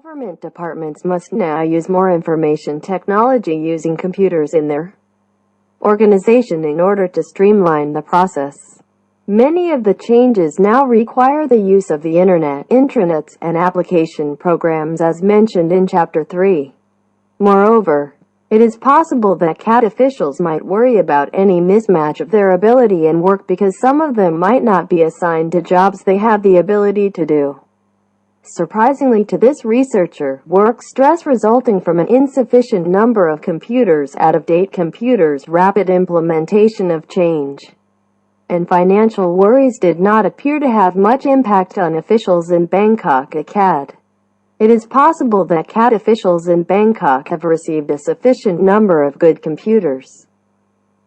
Government departments must now use more information technology using computers in their organization in order to streamline the process. Many of the changes now require the use of the Internet, intranets, and application programs as mentioned in Chapter 3. Moreover, it is possible that CAT officials might worry about any mismatch of their ability and work because some of them might not be assigned to jobs they have the ability to do. Surprisingly to this researcher, work stress resulting from an insufficient number of computers, out-of-date computers, rapid implementation of change, and financial worries did not appear to have much impact on officials in Bangkok at CAT. It is possible that CAT officials in Bangkok have received a sufficient number of good computers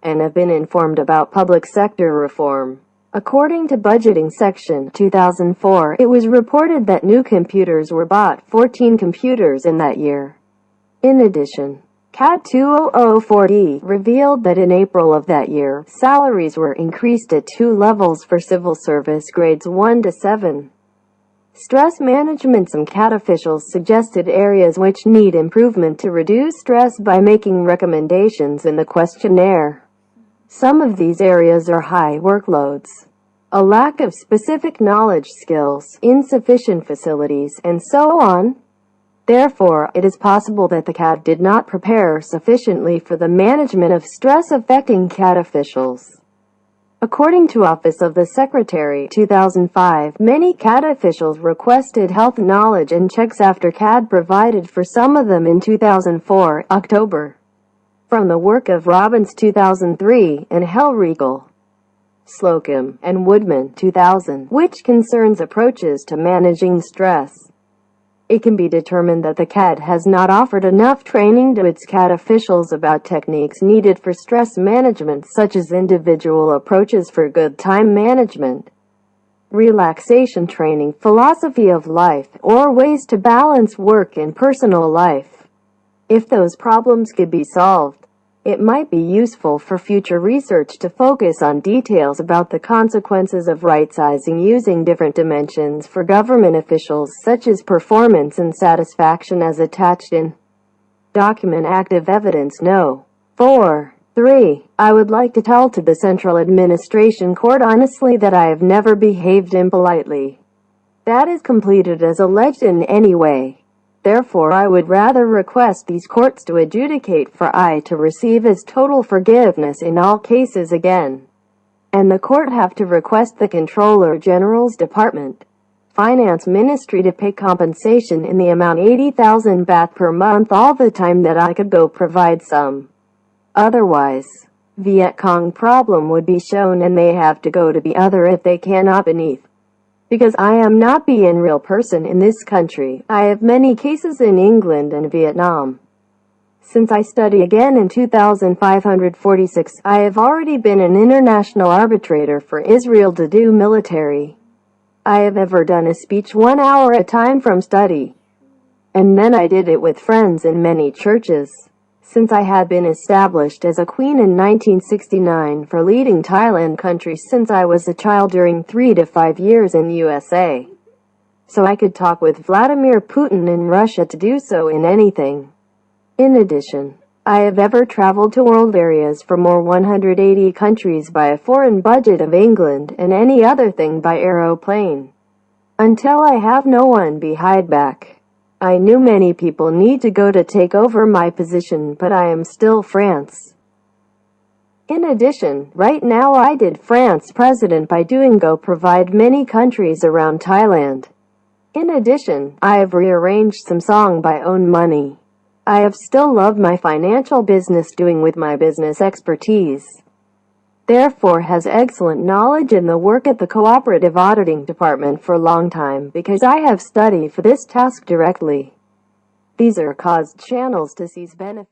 and have been informed about public sector reform. According to Budgeting Section 2004, it was reported that new computers were bought, 14 computers in that year. In addition, CAT 2004D revealed that in April of that year, salaries were increased at 2 levels for civil service grades 1 to 7. Stress management. Some CAT officials suggested areas which need improvement to reduce stress by making recommendations in the questionnaire. Some of these areas are high workloads, a lack of specific knowledge skills, insufficient facilities, and so on. Therefore, it is possible that the CAT did not prepare sufficiently for the management of stress affecting CAT officials. According to Office of the Secretary 2005, many CAT officials requested health knowledge and checks after CAT provided for some of them in 2004, October. From the work of Robbins 2003 and Hellriegel, Slocum, and Woodman 2000, which concerns approaches to managing stress, it can be determined that the CAT has not offered enough training to its CAT officials about techniques needed for stress management, such as individual approaches for good time management, relaxation training, philosophy of life, or ways to balance work and personal life. If those problems could be solved, it might be useful for future research to focus on details about the consequences of rightsizing using different dimensions for government officials, such as performance and satisfaction as attached in Document Active Evidence No. 4.3. I would like to tell to the Central Administration Court honestly that I have never behaved impolitely. That is completed as alleged in any way. Therefore, I would rather request these courts to adjudicate for I to receive as total forgiveness in all cases again, and the court have to request the Comptroller General's Department, Finance Ministry to pay compensation in the amount 80,000 baht per month all the time that I could go provide some. Otherwise, Viet Cong problem would be shown and they have to go to the other if they cannot beneath. Because I am not being real person in this country, I have many cases in England and Vietnam. Since I study again in 2546, I have already been an international arbitrator for Israel to do military. I have ever done a speech 1 hour at a time from study. And then I did it with friends in many churches. Since I had been established as a queen in 1969 for leading Thailand country since I was a child during 3 to 5 years in USA. So I could talk with Vladimir Putin in Russia to do so in anything. In addition, I have ever traveled to world areas for more 180 countries by a foreign budget of England and any other thing by aeroplane. Until I have no one behind back. I knew many people need to go to take over my position, but I am still France. In addition, right now I did France president by doing go provide many countries around Thailand. In addition, I have rearranged some song by own money. I have still loved my financial business doing with my business expertise. Therefore has excellent knowledge in the work at the Cooperative Auditing Department for a long time because I have studied for this task directly. These are caused channels to seize benefits.